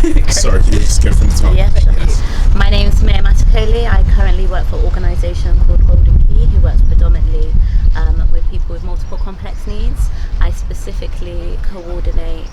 Sorry, can you just go from the top? Yeah, sure. Yes. My name is Maya Matakoli. I currently work for an organisation called Golden Key, who works predominantly with people with multiple complex needs. I specifically coordinate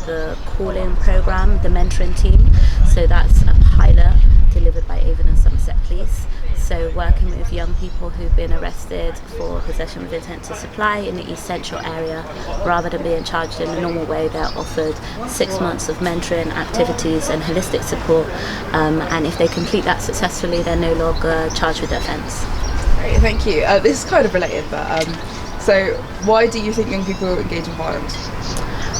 the call-in programme, the mentoring team. So that's a pilot delivered by Avon and Somerset Police. So working with young people who've been arrested for possession with intent to supply in the East Central area, rather than being charged in the normal way, they're offered 6 months of mentoring activities and holistic support. And if they complete that successfully, they're no longer charged with the offence. Great, thank you. This is kind of related, but so why do you think young people engage in violence?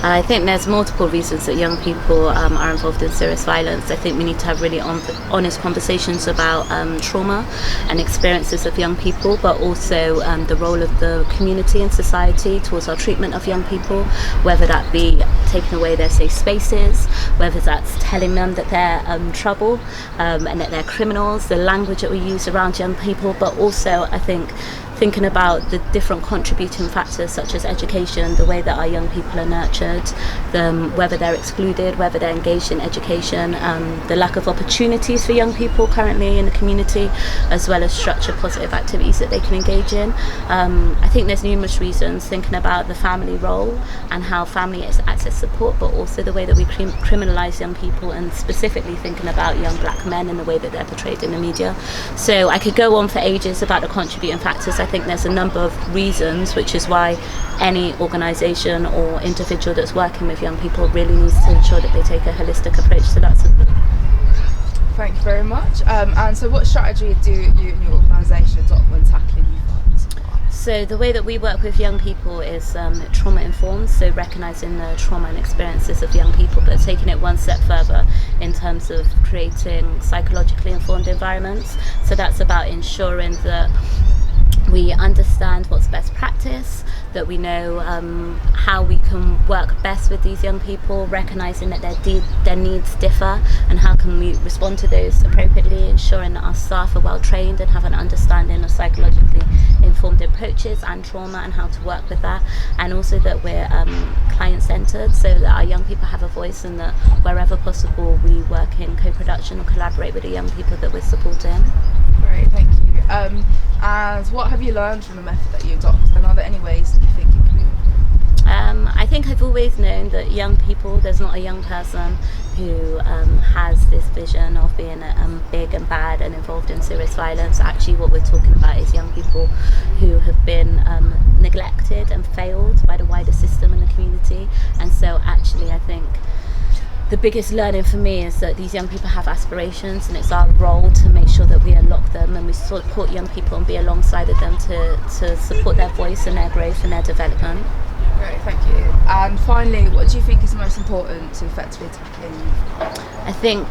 I think there's multiple reasons that young people are involved in serious violence. I think we need to have really honest conversations about trauma and experiences of young people, but also the role of the community and society towards our treatment of young people, whether that be taking away their safe spaces, whether that's telling them that they're trouble and that they're criminals, the language that we use around young people, but also I think thinking about the different contributing factors such as education, the way that our young people are nurtured, whether they're excluded, whether they're engaged in education, the lack of opportunities for young people currently in the community, as well as structured positive activities that they can engage in. I think there's numerous reasons, thinking about the family role and how family is access support, but also the way that we criminalise young people, and specifically thinking about young black men and the way that they're portrayed in the media. So I could go on for ages about the contributing factors. I think there's a number of reasons, which is why any organisation or individual that's working with young people really needs to ensure that they take a holistic approach to that. Thank you very much. And so what strategy do you and your organisation adopt when tackling youth violence? So the way that we work with young people is trauma informed, so recognising the trauma and experiences of young people, but taking it one step further in terms of creating psychologically informed environments. So that's about ensuring that we understand what's best practice, that we know how we can work best with these young people, recognising that their needs differ, and how can we respond to those appropriately, ensuring that our staff are well trained and have an understanding of psychologically informed approaches and trauma and how to work with that, and also that we're client centred, so that our young people have a voice, and that wherever possible we work in co-production or collaborate with the young people that we're supporting. Great, thank you. And what have you learned from the method that you adopt, and are there any ways that you think it can be? I think I've always known that young people, there's not a young person who has this vision of being big and bad and involved in serious violence. Actually, what we're talking about is young people who have been neglected and failed by the wider system and the community. And so actually I think the biggest learning for me is that these young people have aspirations, and it's our role to make sure that we unlock them and we support young people and be alongside of them to support their voice and their growth and their development. Great, thank you. And finally, what do you think is most important to effectively tackling youth violence? I think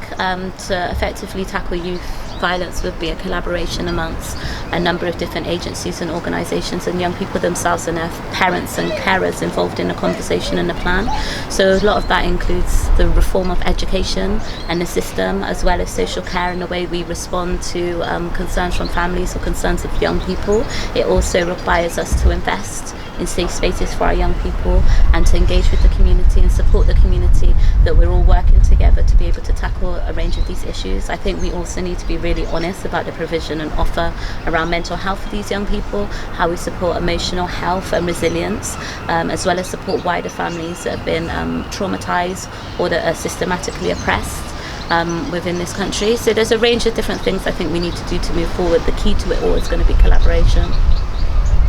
to effectively tackle youth violence would be a collaboration amongst a number of different agencies and organisations, and young people themselves and their parents and carers involved in the conversation and the plan. So a lot of that includes the reform of education and the system, as well as social care and the way we respond to concerns from families or concerns of young people. It also requires us to invest in safe spaces for our young people and to engage with the community and support the community, that we're all working together to be able to tackle a range of these issues. I think we also need to be really honest about the provision and offer around mental health for these young people, how we support emotional health and resilience, as well as support wider families that have been traumatised or that are systematically oppressed within this country. So there's a range of different things I think we need to do to move forward. The key to it all is going to be collaboration.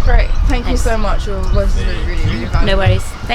Great, thank you Thanks. so much. Your voice is really, really valuable. No worries.